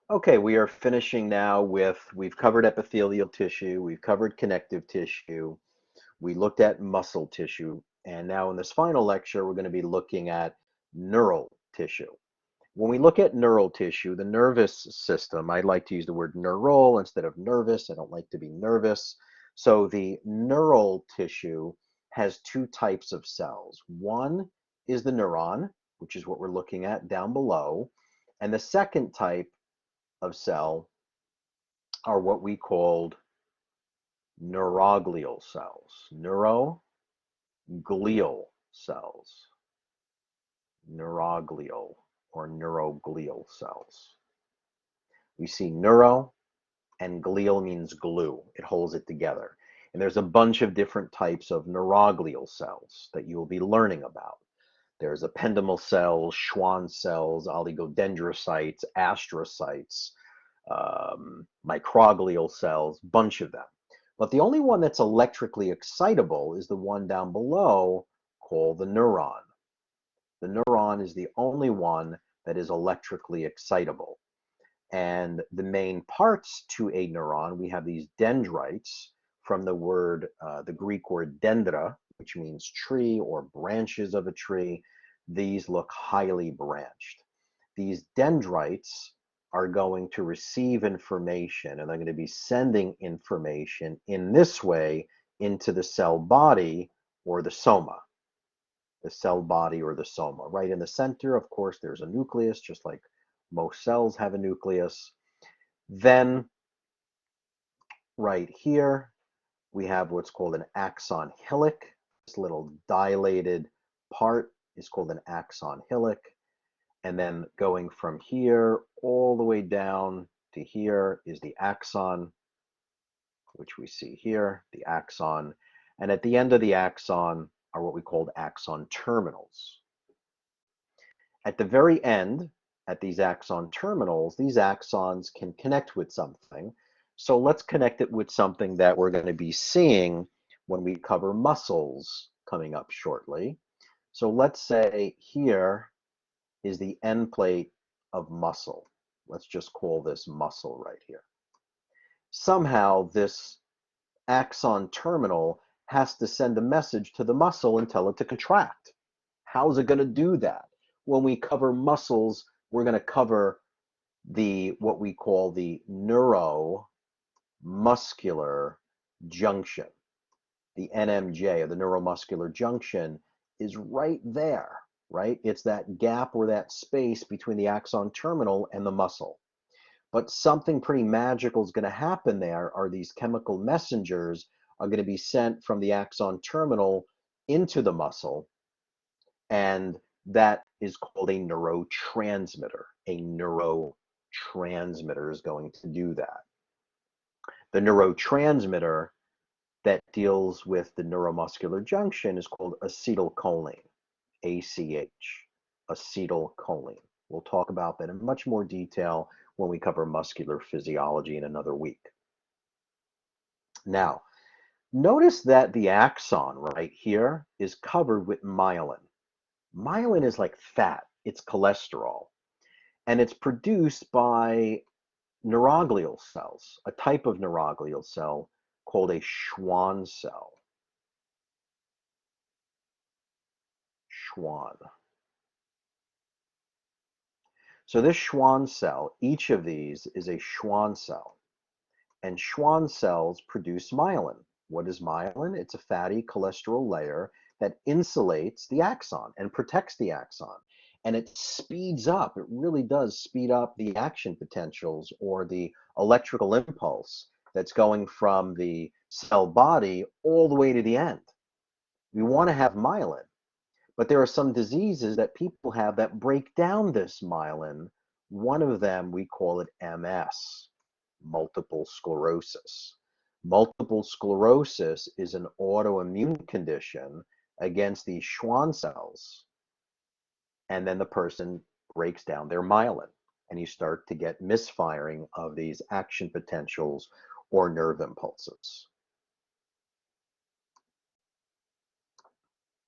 Okay, we are finishing now with, we've covered epithelial tissue, we've covered connective tissue, we looked at muscle tissue, and now in this final lecture, we're going to be looking at neural tissue. When we look at neural tissue, the nervous system, I like to use the word neural instead of nervous. I don't like to be nervous. So the neural tissue has two types of cells. One is the neuron, which is what we're looking at down below. And the second type of cell are what we called neuroglial cells. Neuroglial cells. Neuroglial or neuroglial cells. We see neuro and glial means glue. It holds it together. And there's a bunch of different types of neuroglial cells that you will be learning about. There's ependymal cells, Schwann cells, oligodendrocytes, astrocytes, microglial cells, bunch of them. But the only one that's electrically excitable is the one down below called the neuron. The neuron is the only one that is electrically excitable. And the main parts to a neuron, we have these dendrites from the Greek word dendra, which means tree or branches of a tree. These look highly branched. These dendrites are going to receive information and they're going to be sending information in this way into the cell body or the soma. The cell body or the soma. Right in the center, of course, there's a nucleus, just like most cells have a nucleus. Then right here, we have what's called an axon hillock. This little dilated part is called an axon hillock. And then going from here all the way down to here is the axon, which we see here, the axon. And at the end of the axon are what we called axon terminals. At the very end, at these axon terminals, these axons can connect with something. So let's connect it with something that we're going to be seeing when we cover muscles coming up shortly. So let's say here is the end plate of muscle. Let's just call this muscle right here. Somehow this axon terminal has to send a message to the muscle and tell it to contract. How's it going to do that? When we cover muscles, we're going to cover what we call the neuromuscular junction. The NMJ, or the neuromuscular junction, is right there, right? It's that gap or that space between the axon terminal and the muscle. But something pretty magical is going to happen there, are these chemical messengers are going to be sent from the axon terminal into the muscle, and that is called a neurotransmitter. A neurotransmitter is going to do that. The neurotransmitter that deals with the neuromuscular junction is called acetylcholine, ACH, acetylcholine. We'll talk about that in much more detail when we cover muscular physiology in another week. Now, notice that the axon right here is covered with myelin. Myelin is like fat, it's cholesterol, and it's produced by neuroglial cells, a type of neuroglial cell called a Schwann cell. Schwann. So this Schwann cell, each of these is a Schwann cell, and Schwann cells produce myelin. What is myelin? It's a fatty cholesterol layer that insulates the axon and protects the axon. And it speeds up, it really does speed up the action potentials or the electrical impulse that's going from the cell body all the way to the end. We want to have myelin, but there are some diseases that people have that break down this myelin. One of them, we call it MS, multiple sclerosis. Multiple sclerosis is an autoimmune condition against these Schwann cells, and then the person breaks down their myelin, and you start to get misfiring of these action potentials or nerve impulses.